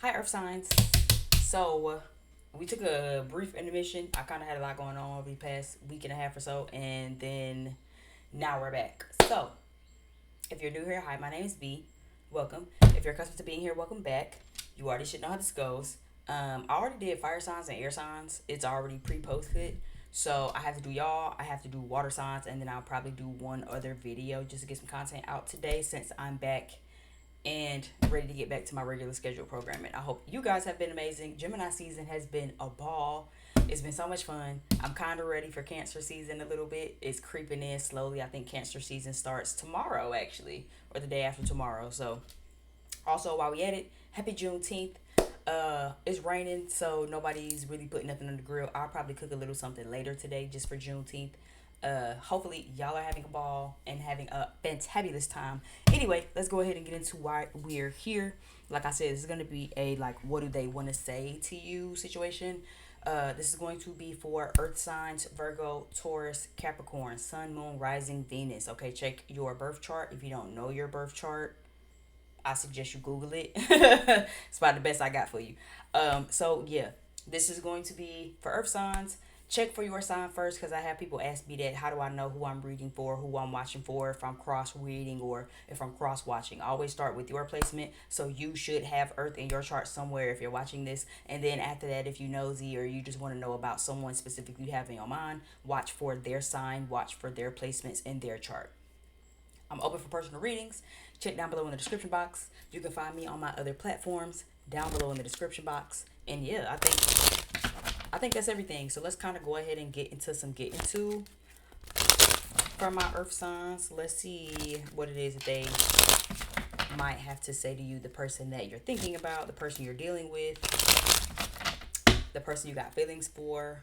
Hi, Earth signs. So, we took a brief intermission. I kind of had a lot going on over the past week and a half or so, and then now we're back. So, if you're new here, hi, my name is B. Welcome. If you're accustomed to being here, welcome back. You already should know how this goes. I already did fire signs and air signs. It's already pre-posted. So I have to do y'all. I have to do water signs, and then I'll probably do one other video just to get some content out today since I'm back and ready to get back to my regular schedule programming. I hope you guys have been amazing. Gemini season has been a ball. It's been so much fun. I'm kind of ready for Cancer season a little bit. It's creeping in slowly. I think Cancer season starts tomorrow, actually, or the day after tomorrow. So, also, while we at it, happy Juneteenth. It's raining, so nobody's really putting nothing on the grill. I'll probably cook a little something later today just for Juneteenth. Hopefully y'all are having a ball and having a fantabulous time. Anyway, let's go ahead and get into why we're here. Like I said, this is gonna be a like what do they want to say to you situation. This is going to be for Earth signs: Virgo, Taurus, Capricorn, Sun, Moon, Rising, Venus. Okay, check your birth chart. If you don't know your birth chart, I suggest you Google it. It's about the best I got for you. So yeah, this is going to be for Earth signs. Check for your sign first because I have people ask me that. How do I know who I'm reading for, who I'm watching for, if I'm cross reading or if I'm cross watching? I always start with your placement. So you should have Earth in your chart somewhere if you're watching this. And then after that, if you nosy or you just want to know about someone specifically you have in your mind, watch for their sign, watch for their placements in their chart. I'm open for personal readings. Check down below in the description box. You can find me on my other platforms down below in the description box. And yeah, I think that's everything. So let's kind of go ahead and get into some getting to for my Earth signs. Let's see what it is that they might have to say to you, the person that you're thinking about, the person you're dealing with, the person you got feelings for,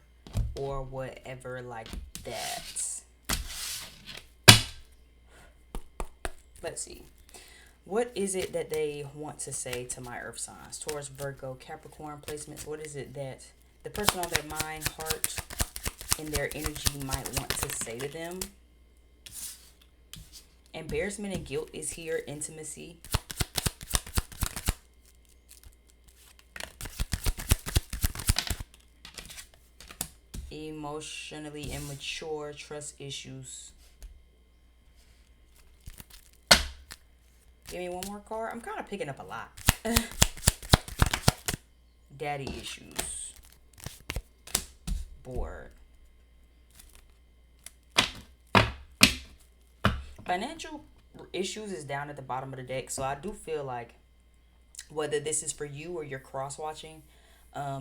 or whatever like that. Let's see. What is it that they want to say to my Earth signs? Taurus, Virgo, Capricorn placements. What is it that the person on their mind, heart, and their energy might want to say to them? Embarrassment and guilt is here. Intimacy. Emotionally immature. Trust issues. Give me one more card. I'm kind of picking up a lot. Daddy issues. Bored. Financial issues is down at the bottom of the deck. So I do feel like whether this is for you or you're cross watching,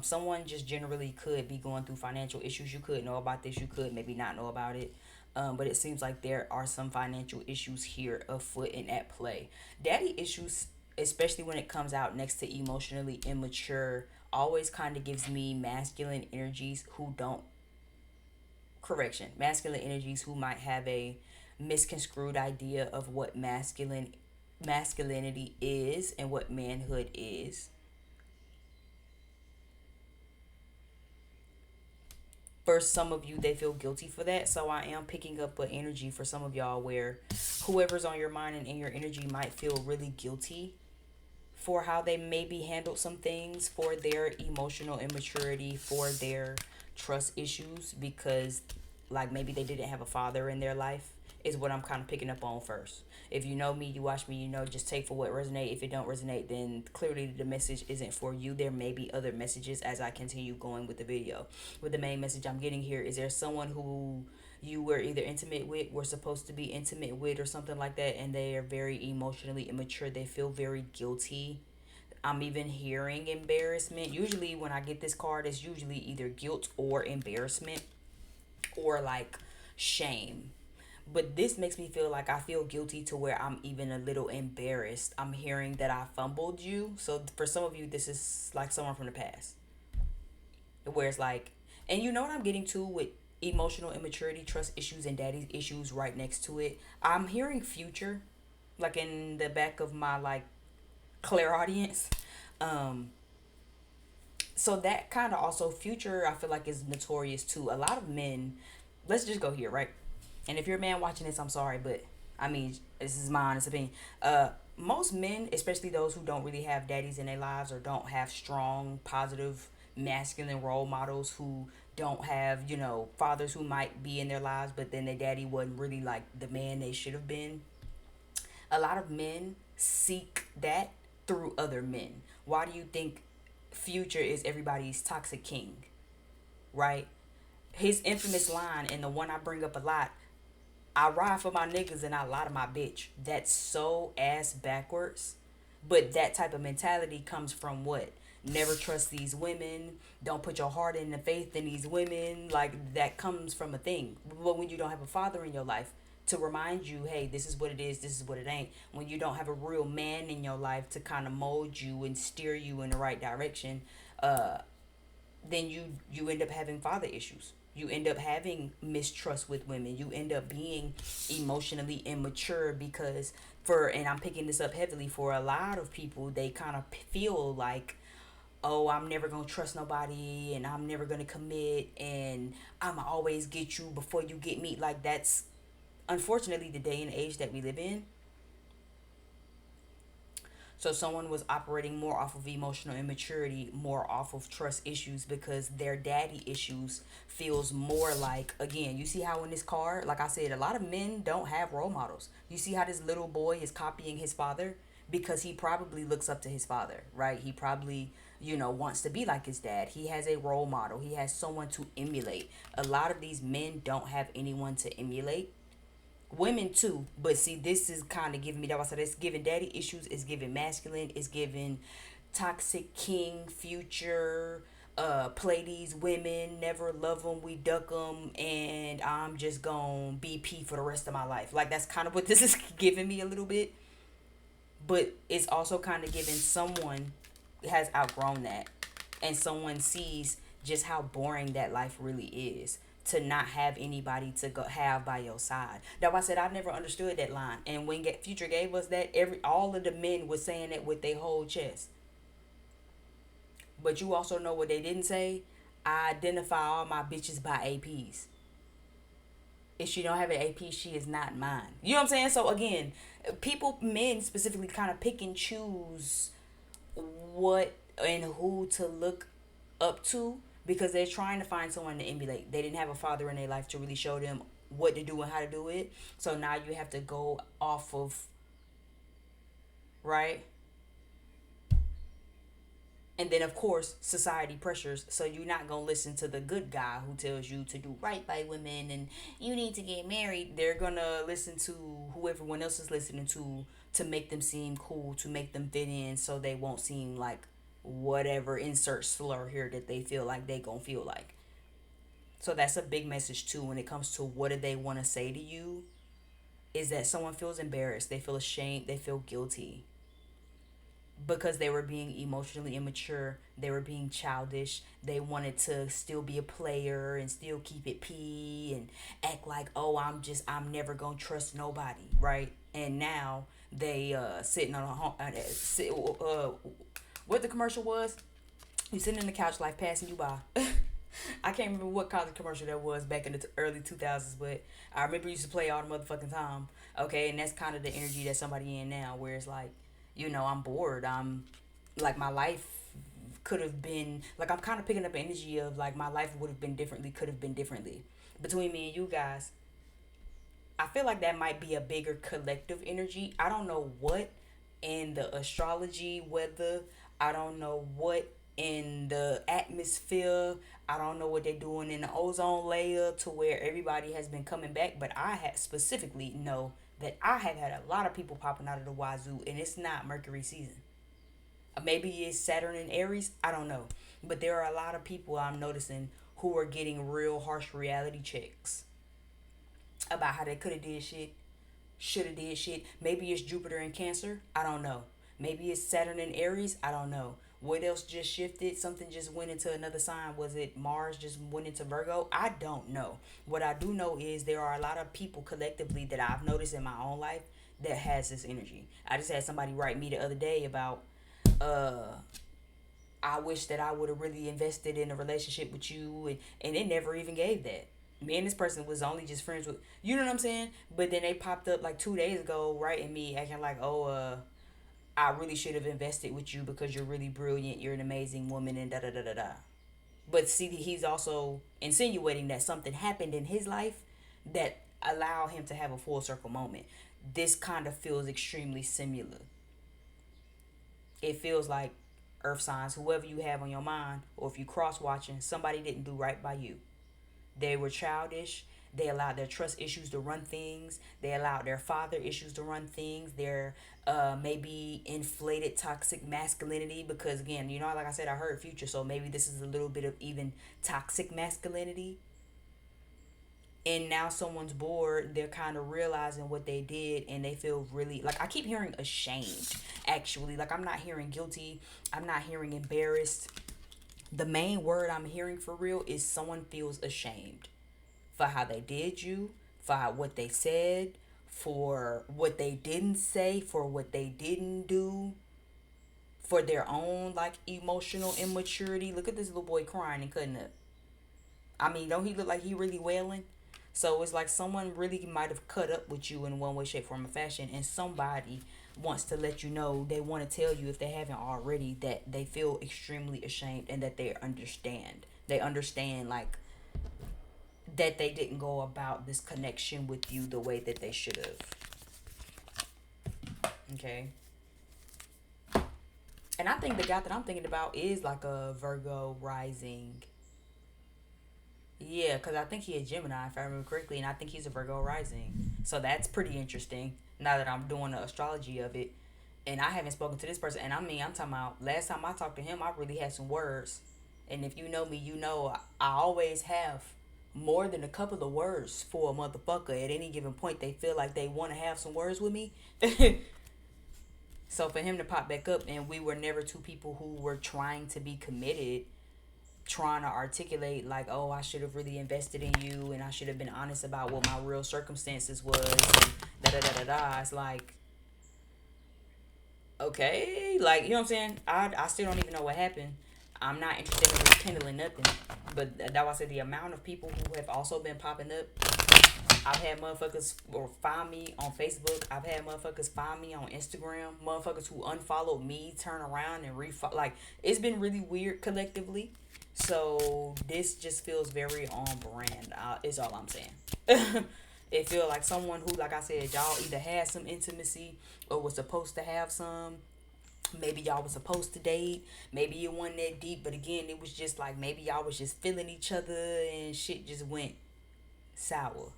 someone just generally could be going through financial issues. You could know about this. You could maybe not know about it. But it seems like there are some financial issues here afoot and at play. Daddy issues, especially when it comes out next to emotionally immature, always kind of gives me masculine energies who don't, masculine energies who might have a misconstrued idea of what masculinity is and what manhood is. For some of you, they feel guilty for that. So I am picking up an energy for some of y'all where whoever's on your mind and in your energy might feel really guilty for how they maybe handled some things, for their emotional immaturity, for their trust issues, because like maybe they didn't have a father in their life is what I'm kind of picking up on first. If you know me, you watch me, you know, just take for what resonate. If it don't resonate, then clearly the message isn't for you. There may be other messages as I continue going with the video. But the main message I'm getting here is there someone who you were either intimate with, were supposed to be intimate with, or something like that, and they are very emotionally immature. They feel very guilty. I'm even hearing embarrassment. Usually when I get this card, it's usually either guilt or embarrassment or like shame. But this makes me feel like I feel guilty to where I'm even a little embarrassed. I'm hearing that I fumbled you. So for some of you, this is like someone from the past. Where it's like, and you know what I'm getting to with emotional immaturity, trust issues, and daddy issues right next to it? I'm hearing future, like in the back of my like clairaudience. Um, so that kind of also future I feel like is notorious too. A lot of men, let's just go here, right? And if you're a man watching this, I'm sorry, but I mean, this is my honest opinion. most men, especially those who don't really have daddies in their lives or don't have strong, positive, masculine role models, who don't have, fathers who might be in their lives, but then their daddy wasn't really like the man they should have been. A lot of men seek that through other men. Why do you think Future is everybody's toxic king, right? His infamous line, and the one I bring up a lot, I ride for my niggas and I lie to my bitch. That's so ass backwards. But that type of mentality comes from what? Never trust these women. Don't put your heart and the faith in these women. Like, that comes from a thing. But when you don't have a father in your life to remind you, hey, this is what it is, this is what it ain't. When you don't have a real man in your life to kind of mold you and steer you in the right direction, uh, then you end up having father issues. You end up having mistrust with women. You end up being emotionally immature because, for, and I'm picking this up heavily, for a lot of people, they kind of feel like, oh, I'm never going to trust nobody and I'm never going to commit and I'm going to always get you before you get me. Like, that's unfortunately the day and age that we live in. So someone was operating more off of emotional immaturity, more off of trust issues, because their daddy issues feels more like, again, you see how in this card, like I said, a lot of men don't have role models. You see how this little boy is copying his father because he probably looks up to his father, right? He probably, wants to be like his dad. He has a role model. He has someone to emulate. A lot of these men don't have anyone to emulate. Women too, but see, this is kind of giving me that. I said it's giving daddy issues. It's giving masculine. It's giving toxic king Future. Play these women, never love them, we duck them, and I'm just gonna BP for the rest of my life. Like, that's kind of what this is giving me a little bit. But it's also kind of giving someone has outgrown that, and someone sees just how boring that life really is, to not have anybody to go have by your side. That's why I said I never understood that line. And when Future gave us that, all of the men was saying that with their whole chest. But you also know what they didn't say? I identify all my bitches by APs. If she don't have an AP, she is not mine. You know what I'm saying? So again, people, men specifically, kind of pick and choose what and who to look up to because they're trying to find someone to emulate. They didn't have a father in their life to really show them what to do and how to do it. So now you have to go off of, right? And then, of course, society pressures. So you're not going to listen to the good guy who tells you to do right by women and you need to get married. They're going to listen to who everyone else is listening to make them seem cool, to make them fit in, so they won't seem like whatever insert slur here that they feel like they going to feel like. So that's a big message, too, when it comes to what do they want to say to you, is that someone feels embarrassed. They feel ashamed. They feel guilty because they were being emotionally immature, they were being childish, they wanted to still be a player and still keep it p and act like, oh, I'm never gonna trust nobody, right? And now they sitting on a home, what the commercial was, you sitting in the couch, life passing you by. I can't remember what college commercial that was back in the early 2000s, but I remember used to play all the motherfucking time. Okay, and that's kind of the energy that somebody in now, where it's like, I'm bored. I'm like, my life could have been like, I'm kind of picking up energy of like, my life would have been differently, could have been differently. Between me and you guys, I feel like that might be a bigger collective energy. I don't know what in the astrology, weather, I don't know what in the atmosphere, I don't know what they're doing in the ozone layer to where everybody has been coming back, but I had specifically know that I have had a lot of people popping out of the wazoo, and it's not Mercury season. Maybe it's Saturn and Aries, I don't know. But there are a lot of people I'm noticing who are getting real harsh reality checks about how they could have did shit, should have did shit. Maybe it's Jupiter in Cancer, I don't know. Maybe it's Saturn in Aries, I don't know. What else just shifted? Something just went into another sign. Was it Mars just went into Virgo? I don't know. What I do know is there are a lot of people collectively that I've noticed in my own life that has this energy. I just had somebody write me the other day about, I wish that I would have really invested in a relationship with you, and it never even gave that. Me and this person was only just friends with, you know what I'm saying? But then they popped up like 2 days ago writing me acting like, oh, I really should have invested with you because you're really brilliant, you're an amazing woman, and da da da da da. But see, he's also insinuating that something happened in his life that allowed him to have a full circle moment. This kind of feels extremely similar. It feels like earth signs, whoever you have on your mind, or if you cross watching, somebody didn't do right by you. They were childish. They allowed their trust issues to run things. They allowed their father issues to run things. Their maybe inflated toxic masculinity, because again, you know, like I said, I heard future, so maybe this is a little bit of even toxic masculinity. And now someone's bored, they're kind of realizing what they did, and they feel really, like, I keep hearing ashamed, actually. Like, I'm not hearing guilty, I'm not hearing embarrassed. The main word I'm hearing for real is someone feels ashamed for how they did you, for what they said, for what they didn't say, for what they didn't do, for their own like emotional immaturity. Look at this little boy crying and cutting up. I mean, don't he look like he really wailing? So it's like someone really might have cut up with you in one way, shape, form, or fashion, and somebody wants to let you know, they want to tell you if they haven't already, that they feel extremely ashamed and that they understand. They understand, like, that they didn't go about this connection with you the way that they should have. Okay. And I think the guy that I'm thinking about is like a Virgo rising. Yeah, because I think he is Gemini, if I remember correctly, and I think he's a Virgo rising. So that's pretty interesting now that I'm doing the astrology of it. And I haven't spoken to this person. And I mean, I'm talking about last time I talked to him, I really had some words. And if you know me, you know I always have more than a couple of words for a motherfucker at any given point. They feel like they want to have some words with me. So for him to pop back up, and we were never two people who were trying to be committed, trying to articulate like, oh, I should have really invested in you, and I should have been honest about what my real circumstances was, and da da da da da. It's like, okay, like, you know what I'm saying? I still don't even know what happened. I'm not interested in rekindling nothing. But that was the amount of people who have also been popping up. I've had motherfuckers or find me on Facebook. I've had motherfuckers find me on Instagram. Motherfuckers who unfollowed me turn around and refollow. Like, it's been really weird collectively. So this just feels very on brand. Is all I'm saying. It feels like someone who, like I said, y'all either had some intimacy or was supposed to have some. Maybe y'all was supposed to date. Maybe it wasn't that deep, but again, it was just like maybe y'all was just feeling each other and shit just went sour.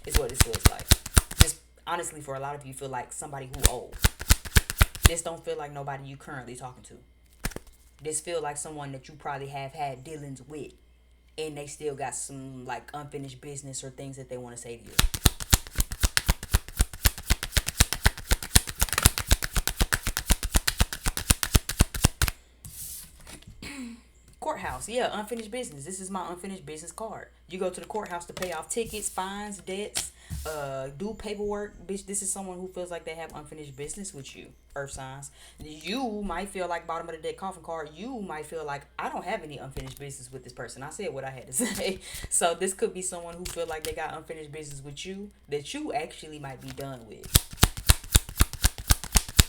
Is what it feels like. Just honestly, for a lot of you, feel like somebody who old. This don't feel like nobody you currently talking to. This feel like someone that you probably have had dealings with, and they still got some like unfinished business or things that they want to say to you. Courthouse, yeah, unfinished business. This is my unfinished business card. You go to the courthouse to pay off tickets, fines, debts, do paperwork. Bitch, this is someone who feels like they have unfinished business with you. Earth signs. You might feel like bottom of the deck coffin card. You might feel like I don't have any unfinished business with this person. I said what I had to say. So this could be someone who feel like they got unfinished business with you that you actually might be done with.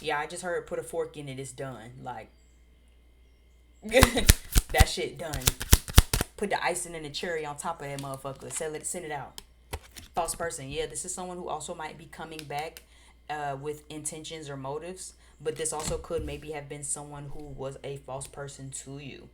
Yeah, I just heard put a fork in it. It's done. Like. That shit done. Put the icing and the cherry on top of that motherfucker. Send it out. False person. Yeah, this is someone who also might be coming back with intentions or motives. But this also could maybe have been someone who was a false person to you.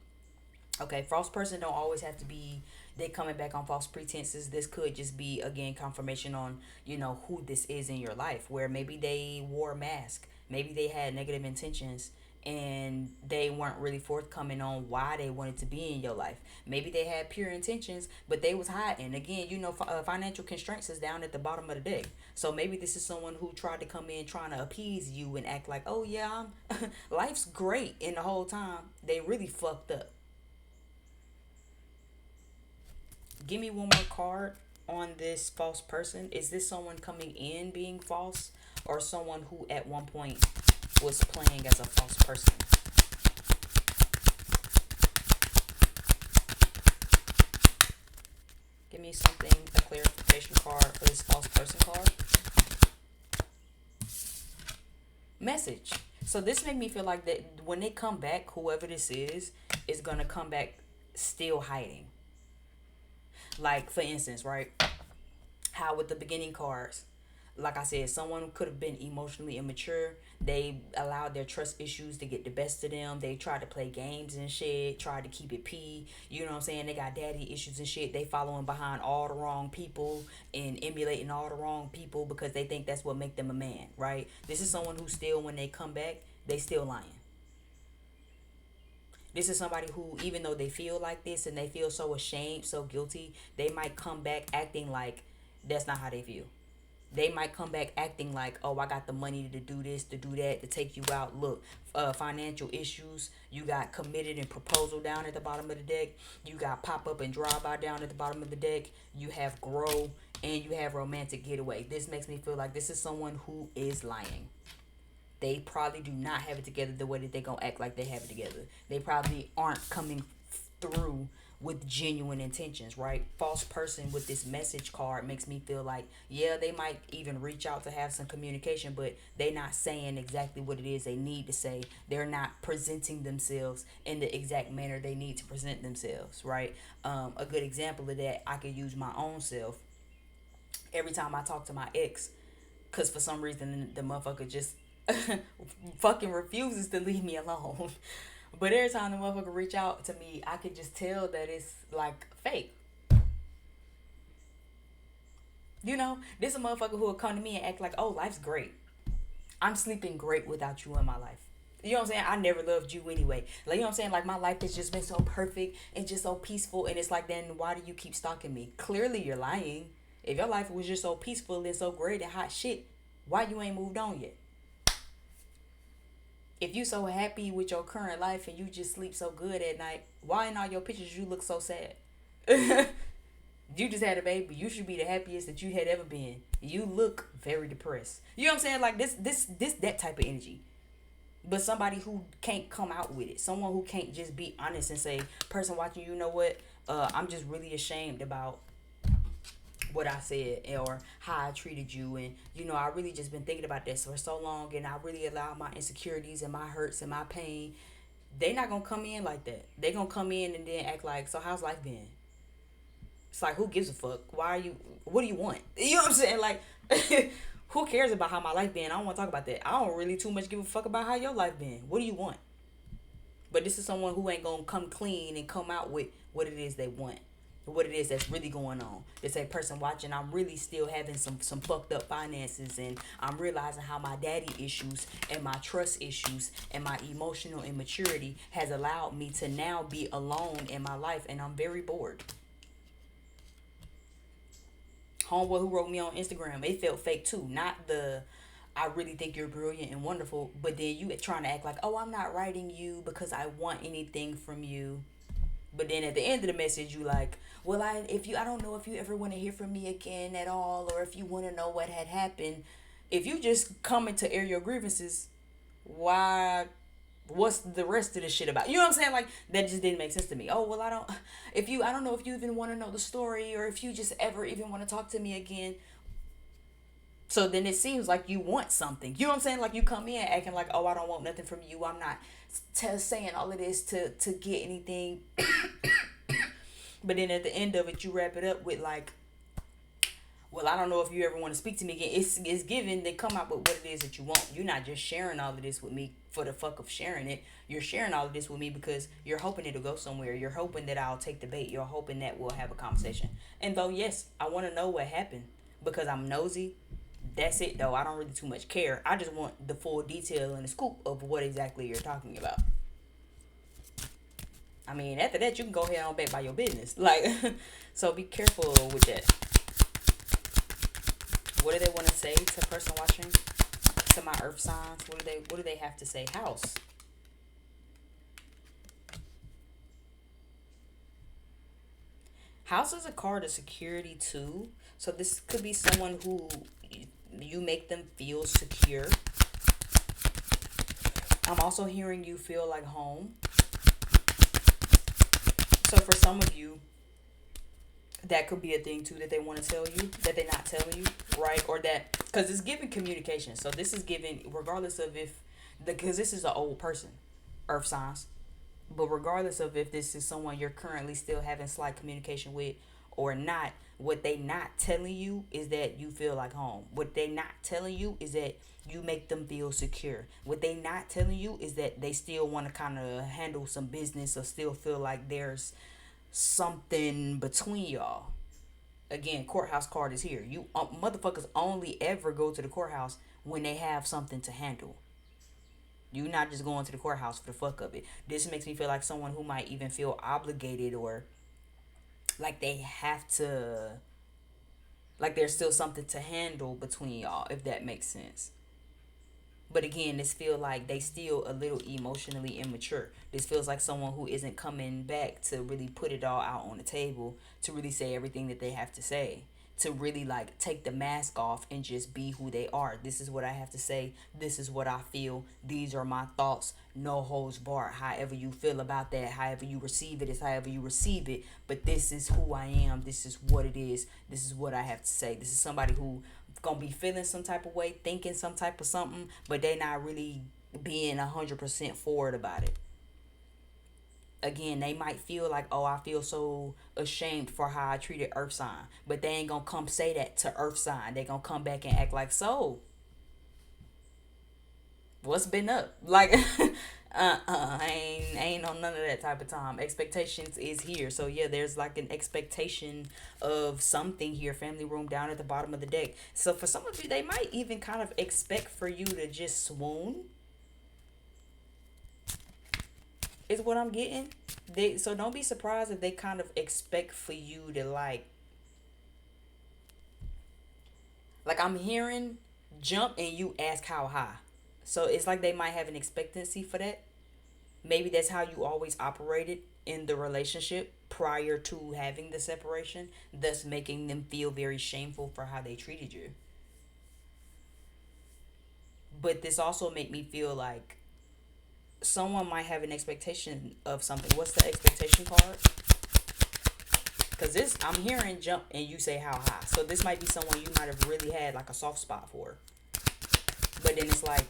Okay, false person don't always have to be they coming back on false pretenses. This could just be, again, confirmation on, you know, who this is in your life. Where maybe they wore a mask. Maybe they had negative intentions. And they weren't really forthcoming on why they wanted to be in your life. Maybe they had pure intentions, but they was hiding. Again, you know, financial constraints is down at the bottom of the deck. So maybe this is someone who tried to come in trying to appease you and act like, oh yeah, life's great. And the whole time, they really fucked up. Give me one more card on this false person. Is this someone coming in being false, or someone who at one point was playing as a false person? Give me something, a clarification card for this false person card. message. So this make me feel like that when they come back, whoever this is gonna come back still hiding. Like for instance, right? How with the beginning cards, like I said, someone could have been emotionally immature. They allowed their trust issues to get the best of them. They tried to play games and shit, tried to keep it pee. You know what I'm saying? They got daddy issues and shit. They following behind all the wrong people and emulating all the wrong people because they think that's what make them a man, right? This is someone who still, when they come back, they still lying. This is somebody who, even though they feel like this and they feel so ashamed, so guilty, they might come back acting like that's not how they feel. They might come back acting like, oh, I got the money to do this, to do that, to take you out. Look, financial issues. You got committed and proposal down at the bottom of the deck. You got pop up and drive by down at the bottom of the deck. You have grow and you have romantic getaway. This makes me feel like this is someone who is lying. They probably do not have it together the way that they're going to act like they have it together. They probably aren't coming through with genuine intentions, right? False person with this message card makes me feel like, yeah, they might even reach out to have some communication, but they're not saying exactly what it is they need to say. They're not presenting themselves in the exact manner they need to present themselves, right? A good example of that, I could use my own self. Every time I talk to my ex, because for some reason the motherfucker just fucking refuses to leave me alone. But every time the motherfucker reach out to me, I could just tell that it's like fake. You know, this a motherfucker who will come to me and act like, oh, life's great. I'm sleeping great without you in my life. You know what I'm saying? I never loved you anyway. Like, you know what I'm saying? Like, my life has just been so perfect and just so peaceful. And it's like, then why do you keep stalking me? Clearly you're lying. If your life was just so peaceful and so great and hot shit, why you ain't moved on yet? If you so happy with your current life and you just sleep so good at night, why in all your pictures you look so sad? You just had a baby. You should be the happiest that you had ever been. You look very depressed. You know what I'm saying? Like this that type of energy. But somebody who can't come out with it. Someone who can't just be honest and say, person watching, you know what? I'm just really ashamed about what I said or how I treated you, and you know, I really just been thinking about this for so long, and I really allowed my insecurities and my hurts and my pain. They not gonna come in like that. They gonna come in and then act like, so how's life been? It's like, who gives a fuck? Why are you, what do you want? You know what I'm saying? Like who cares about how my life been? I don't want to talk about that. I don't really too much give a fuck about how your life been. What do you want? But this is someone who ain't gonna come clean and come out with what it is they want, what it is that's really going on. They say, person watching, I'm really still having some fucked up finances, and I'm realizing how my daddy issues and my trust issues and my emotional immaturity has allowed me to now be alone in my life, and I'm very bored. Homeboy who wrote me on Instagram, it felt fake too. Not the, I really think you're brilliant and wonderful, but then you trying to act like, oh, I'm not writing you because I want anything from you. But then at the end of the message, you like, well, I don't know if you ever want to hear from me again at all, or if you want to know what had happened. If you just coming to air your grievances, what's the rest of the shit about? You know what I'm saying? Like, that just didn't make sense to me. Oh, well, I don't know if you even want to know the story, or if you just ever even want to talk to me again. So then it seems like you want something. You know what I'm saying? Like, you come in acting like, oh, I don't want nothing from you. I'm not saying all of this to get anything. But then at the end of it, you wrap it up with like, well, I don't know if you ever want to speak to me again. It's given, they come out with what it is that you want. You're not just sharing all of this with me for the fuck of sharing it. You're sharing all of this with me because you're hoping it'll go somewhere. You're hoping that I'll take the bait. You're hoping that we'll have a conversation. And though, yes, I want to know what happened because I'm nosy. That's it, though. I don't really too much care. I just want the full detail and the scoop of what exactly you're talking about. I mean, after that, you can go ahead on back by your business. Like, so be careful with that. What do they want to say to a person watching? To my earth signs? What do they have to say? House. House is a card of security too. So this could be someone who you make them feel secure. I'm also hearing you feel like home. So for some of you, that could be a thing too that they want to tell you that they're not telling you. right? Or that, because it's giving communication. So this is giving, regardless of if, because this is an old person, earth signs. But regardless of if this is someone you're currently still having slight communication with or not, what they not telling you is that you feel like home. What they not telling you is that you make them feel secure. What they not telling you is that they still want to kind of handle some business or still feel like there's something between y'all. Again, courthouse card is here. You motherfuckers only ever go to the courthouse when they have something to handle. You're not just going to the courthouse for the fuck of it. This makes me feel like someone who might even feel obligated or like they have to, like there's still something to handle between y'all, if that makes sense. But again, this feel like they still a little emotionally immature. This feels like someone who isn't coming back to really put it all out on the table, to really say everything that they have to say, to really like take the mask off and just be who they are. This is what I have to say. This is what I feel. These are my thoughts. No holds barred. However you feel about that, however you receive it is however you receive it. But this is who I am. This is what it is. This is what I have to say. This is somebody who gonna be feeling some type of way, thinking some type of something, but they not really being 100% forward about it. Again, they might feel like, oh, I feel so ashamed for how I treated earth sign, but they ain't gonna come say that to earth sign. They gonna come back and act like, so what's been up? Like, I ain't on none of that type of time. Expectations is here. So yeah, there's like an expectation of something here. Family room down at the bottom of the deck. So for some of you, they might even kind of expect for you to just swoon, is what I'm getting. So don't be surprised if they kind of expect for you to like I'm hearing jump and you ask how high. So it's like they might have an expectancy for that. Maybe that's how you always operated in the relationship prior to having the separation, thus making them feel very shameful for how they treated you. But this also make me feel like someone might have an expectation of something. What's the expectation card? Because this, I'm hearing jump and you say how high. So this might be someone you might have really had like a soft spot for. But then it's like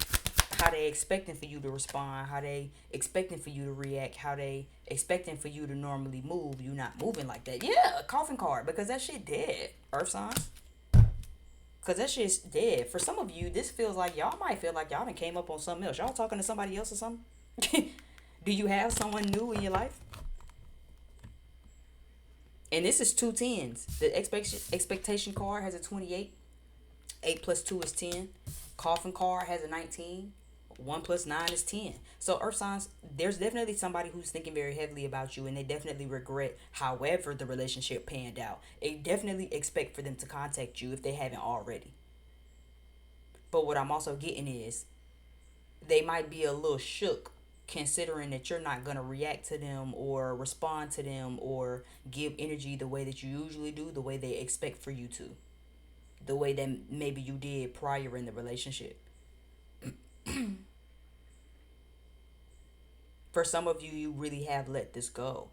how they expecting for you to respond, how they expecting for you to react, how they expecting for you to normally move. You not moving like that. Yeah, a coffin card, because that shit dead. Earth signs. Because that shit's dead. For some of you, this feels like y'all might feel like y'all done came up on something else. Y'all talking to somebody else or something? Do you have someone new in your life? And this is two tens. The expectation card has a 28. 8 plus 2 is 10. Coffin card has a 19. 1 plus 9 is 10. So earth signs, there's definitely somebody who's thinking very heavily about you, and they definitely regret however the relationship panned out. They definitely expect for them to contact you if they haven't already. But what I'm also getting is they might be a little shook considering that you're not going to react to them or respond to them or give energy the way that you usually do, the way they expect for you to, the way that maybe you did prior in the relationship. For some of you, you really have let this go.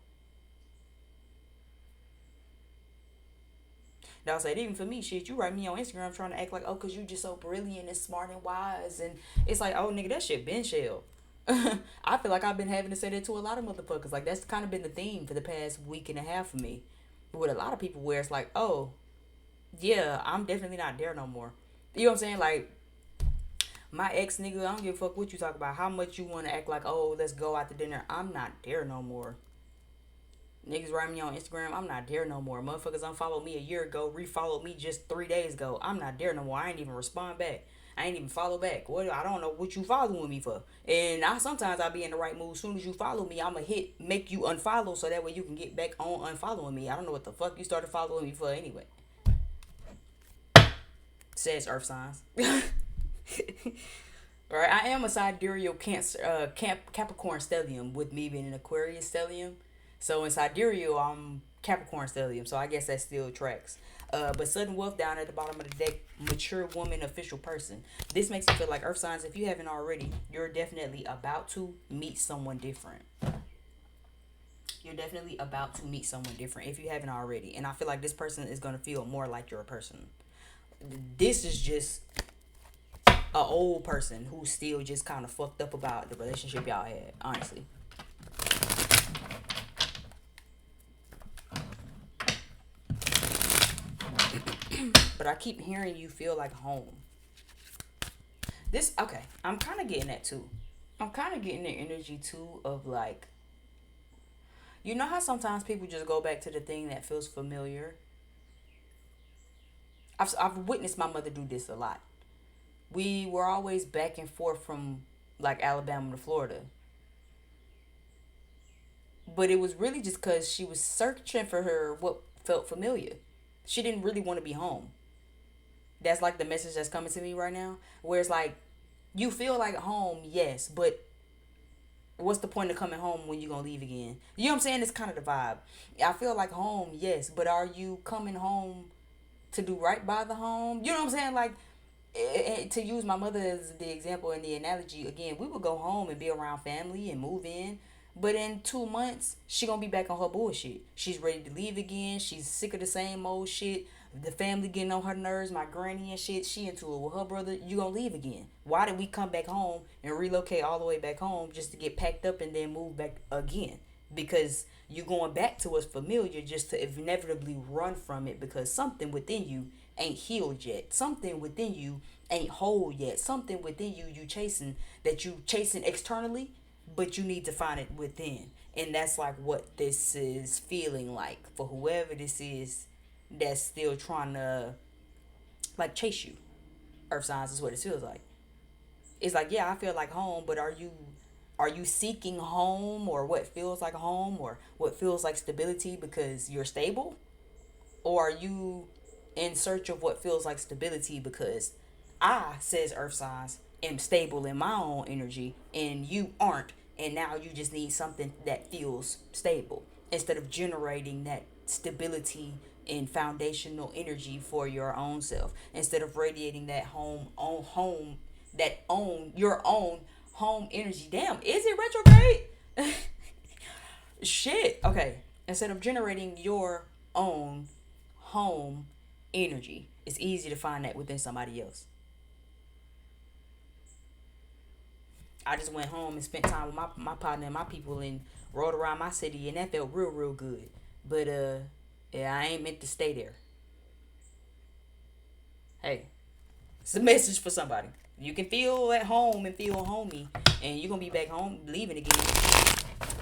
Now, I said, even for me, shit, you write me on Instagram trying to act like, oh, because you just so brilliant and smart and wise. And it's like, oh, nigga, that shit been shell. I feel like I've been having to say that to a lot of motherfuckers. Like, that's kind of been the theme for the past week and a half for me. With a lot of people where it's like, oh, yeah, I'm definitely not there no more. You know what I'm saying? Like, my ex nigga, I don't give a fuck what you talk about. How much you want to act like, oh, let's go out to dinner. I'm not there no more. Niggas write me on Instagram. I'm not there no more. Motherfuckers unfollowed me a year ago. Refollowed me just 3 days ago. I'm not there no more. I ain't even respond back. I ain't even follow back. What? I don't know what you following me for. And sometimes I be in the right mood. As soon as you follow me, I'ma hit make you unfollow so that way you can get back on unfollowing me. I don't know what the fuck you started following me for anyway. Says earth signs. Right, I am a sidereal Cancer, Capricorn stellium, with me being an Aquarius stellium. So in sidereal, I'm Capricorn stellium. So I guess that still tracks. But sudden wealth down at the bottom of the deck, mature woman, official person. This makes me feel like earth signs, if you haven't already, you're definitely about to meet someone different. You're definitely about to meet someone different if you haven't already. And I feel like this person is going to feel more like your person. this is just a old person who's still just kind of fucked up about the relationship y'all had, honestly. But I keep hearing you feel like home. This okay, I'm kind of getting that too. I'm kind of getting the energy too of like, you know how sometimes people just go back to the thing that feels familiar. I've witnessed my mother do this a lot. We were always back and forth from like Alabama to Florida, but it was really just because she was searching for her what felt familiar. She didn't really want to be home. That's like the message that's coming to me right now. Where it's like, you feel like home, yes, but what's the point of coming home when you're gonna leave again? You know what I'm saying? It's kind of the vibe. I feel like home, yes, but are you coming home to do right by the home? You know what I'm saying? Like, to use my mother as the example and the analogy again, we would go home and be around family and move in. But in 2 months, she gonna be back on her bullshit. She's ready to leave again. She's sick of the same old shit. The family getting on her nerves. My granny and shit. She into it with her brother. You gonna leave again? Why did we come back home and relocate all the way back home just to get packed up and then move back again? Because you going back to what's familiar just to inevitably run from it because something within you ain't healed yet. Something within you ain't whole yet. Something within you chasing that you chasing externally, but you need to find it within. And that's like what this is feeling like for whoever this is that's still trying to like chase you. Earth signs is what it feels like. It's like, yeah, I feel like home, but are you seeking home or what feels like home or what feels like stability because you're stable? Or are you in search of what feels like stability because I, says Earth signs, am stable in my own energy and you aren't, and now you just need something that feels stable instead of generating that stability and foundational energy for your own self instead of radiating that home that own your own home energy. Damn, is it retrograde? Shit. Okay. Instead of generating your own home energy, it's easy to find that within somebody else. I just went home and spent time with my partner and my people and rode around my city and that felt real good. But yeah, I ain't meant to stay there. Hey, it's a message for somebody. You can feel at home and feel homey, and you're gonna be back home leaving again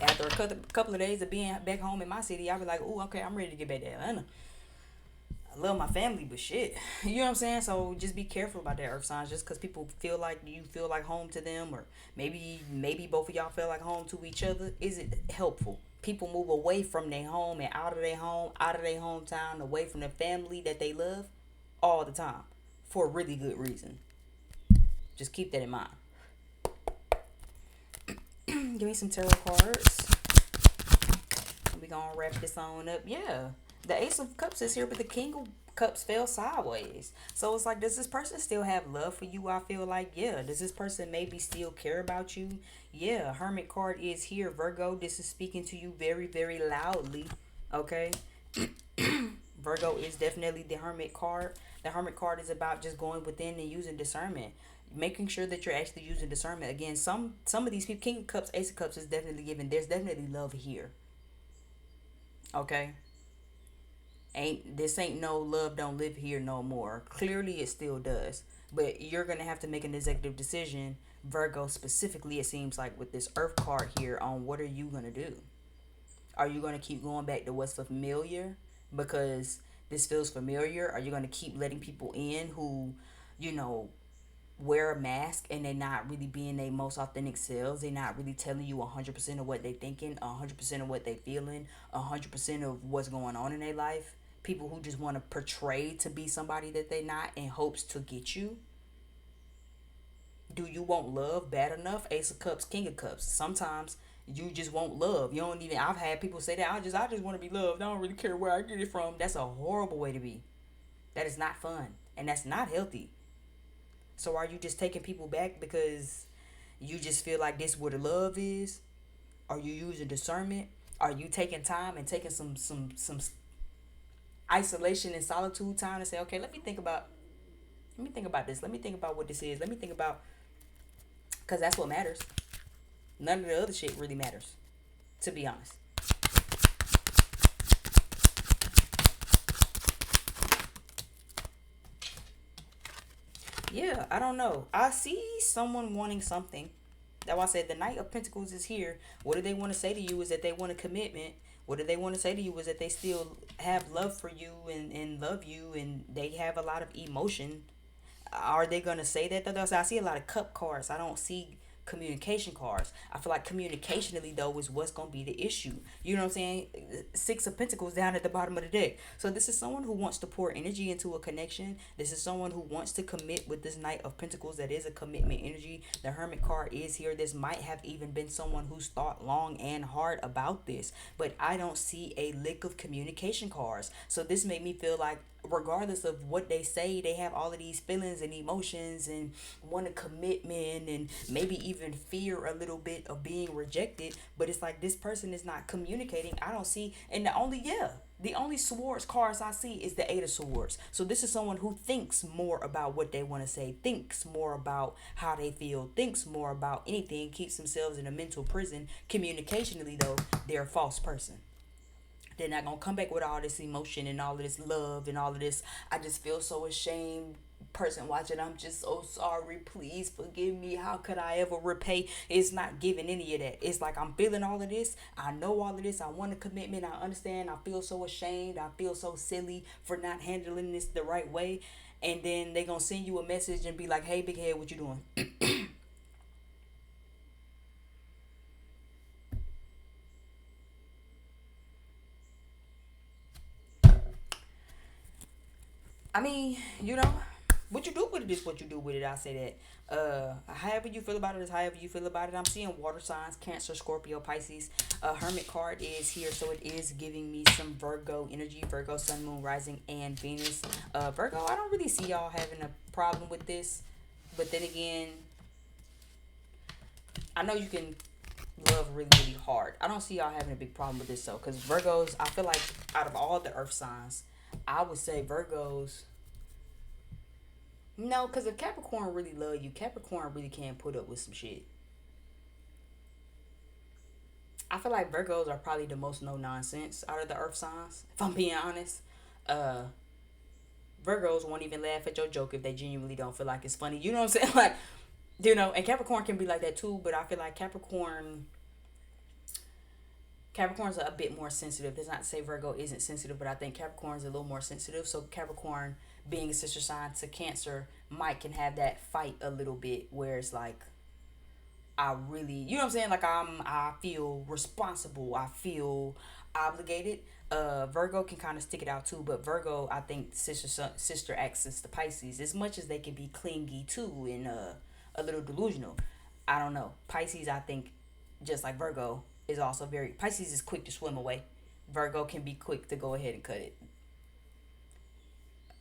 after a couple of days of being back home in my city. I'll be like, oh, okay, I'm ready to get back to Atlanta. I love my family, but shit, you know what I'm saying. So just be careful about that, Earth signs. Just because people feel like you feel like home to them, or maybe both of y'all feel like home to each other, is it helpful? People move away from their home and out of their home, out of their hometown, away from the family that they love, all the time, for a really good reason. Just keep that in mind. Give me some tarot cards. We gonna wrap this on up. Yeah, the Ace of Cups is here, but the King of Cups fell sideways. So it's like, does this person still have love for you? I feel like, yeah. Does this person maybe still care about you? Yeah, Hermit card is here, Virgo. This is speaking to you very loudly. Okay. Virgo is definitely the Hermit card. The Hermit card is about just going within and using discernment, making sure that you're actually using discernment. Again, some of these people, King of Cups, Ace of Cups is definitely given. There's definitely love here. Okay, ain't no love don't live here no more. Clearly, it still does, but you're gonna have to make an executive decision, Virgo specifically. It seems like with this Earth card here on what are you gonna do? Are you gonna keep going back to what's familiar because this feels familiar? Are you gonna keep letting people in who, you know, wear a mask and they're not really being their most authentic selves? They're not really telling you 100% of what they're thinking, 100% of what they're feeling, 100% of what's going on in their life. People who just want to portray to be somebody that they're not in hopes to get you. Do you want love bad enough? Ace of Cups, King of Cups. Sometimes you just want love. You don't even. I've had people say that I just want to be loved. I don't really care where I get it from. That's a horrible way to be. That is not fun, and that's not healthy. So are you just taking people back because you just feel like this where the love is? Are you using discernment? Are you taking time and taking some isolation and solitude time to say, okay, let me think about. Let me think about this. Let me think about what this is. Let me think about, because that's what matters. None of the other shit really matters, to be honest. Yeah, I don't know. I see someone wanting something. That's why I said the Knight of Pentacles is here. What do they want to say to you is that they want a commitment. What do they want to say to you is that they still have love for you and love you, and they have a lot of emotion. Are they going to say that? I see a lot of cup cards. I don't see communication cards. I feel like communicationally though is what's going to be the issue. You know what I'm saying? Six of Pentacles down at the bottom of the deck. So this is someone who wants to pour energy into a connection. This is someone who wants to commit with this Knight of Pentacles. That is a commitment energy. The Hermit card is here. This might have even been someone who's thought long and hard about this, but I don't see a lick of communication cards. So this made me feel like regardless of what they say, they have all of these feelings and emotions and want a commitment and maybe even fear a little bit of being rejected. But it's like this person is not communicating. I don't see, and the only swords cards I see is the Eight of Swords. So this is someone who thinks more about what they want to say, thinks more about how they feel, thinks more about anything, keeps themselves in a mental prison. Communicationally though, they're a false person. They're not gonna come back with all this emotion and all of this love and all of this, I just feel so ashamed person watching, I'm just so sorry, please forgive me, how could I ever repay. It's not giving any of that. It's like, I'm feeling all of this, I know all of this, I want a commitment, I understand, I feel so ashamed, I feel so silly for not handling this the right way. And then they gonna send you a message and be like, hey big head, what you doing? I mean, you know, what you do with it is what you do with it. I say that. However you feel about it is however you feel about it. I'm seeing water signs, Cancer, Scorpio, Pisces. Hermit card is here, so it is giving me some Virgo energy. Virgo, Sun, Moon, Rising, and Venus. Virgo, I don't really see y'all having a problem with this. But then again, I know you can love really, really hard. I don't see y'all having a big problem with this, though. Because Virgos, I feel like out of all the earth signs, I would say Virgos. No, because if Capricorn really love you, Capricorn really can't put up with some shit. I feel like Virgos are probably the most no nonsense out of the earth signs, if I'm being honest. Uh, Virgos won't even laugh at your joke if they genuinely don't feel like it's funny. You know what I'm saying? Like, you know, and Capricorn can be like that too, but I feel like Capricorn's a bit more sensitive. That's not to say Virgo isn't sensitive, but I think Capricorn's a little more sensitive. So Capricorn, being a sister sign to Cancer, might can have that fight a little bit where it's like, I really, you know what I'm saying? Like, I feel responsible. I feel obligated. Virgo can kind of stick it out too, but Virgo, I think sister access to Pisces, as much as they can be clingy too and a little delusional. I don't know. Pisces, I think, just like Virgo, is also very, Pisces is quick to swim away. Virgo can be quick to go ahead and cut it.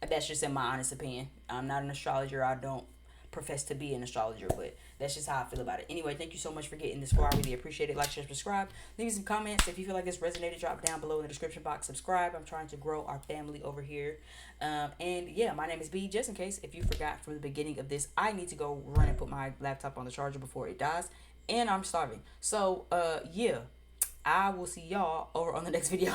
That's just in my honest opinion. I'm not an astrologer. I don't profess to be an astrologer, but that's just how I feel about it. Anyway, thank you so much for getting this far. I really appreciate it. Like, share, subscribe. Leave me some comments. If you feel like this resonated, drop down below in the description box. Subscribe. I'm trying to grow our family over here. And yeah, my name is B. Just in case if you forgot from the beginning of this, I need to go run and put my laptop on the charger before it dies. And I'm starving. So, yeah, I will see y'all over on the next video.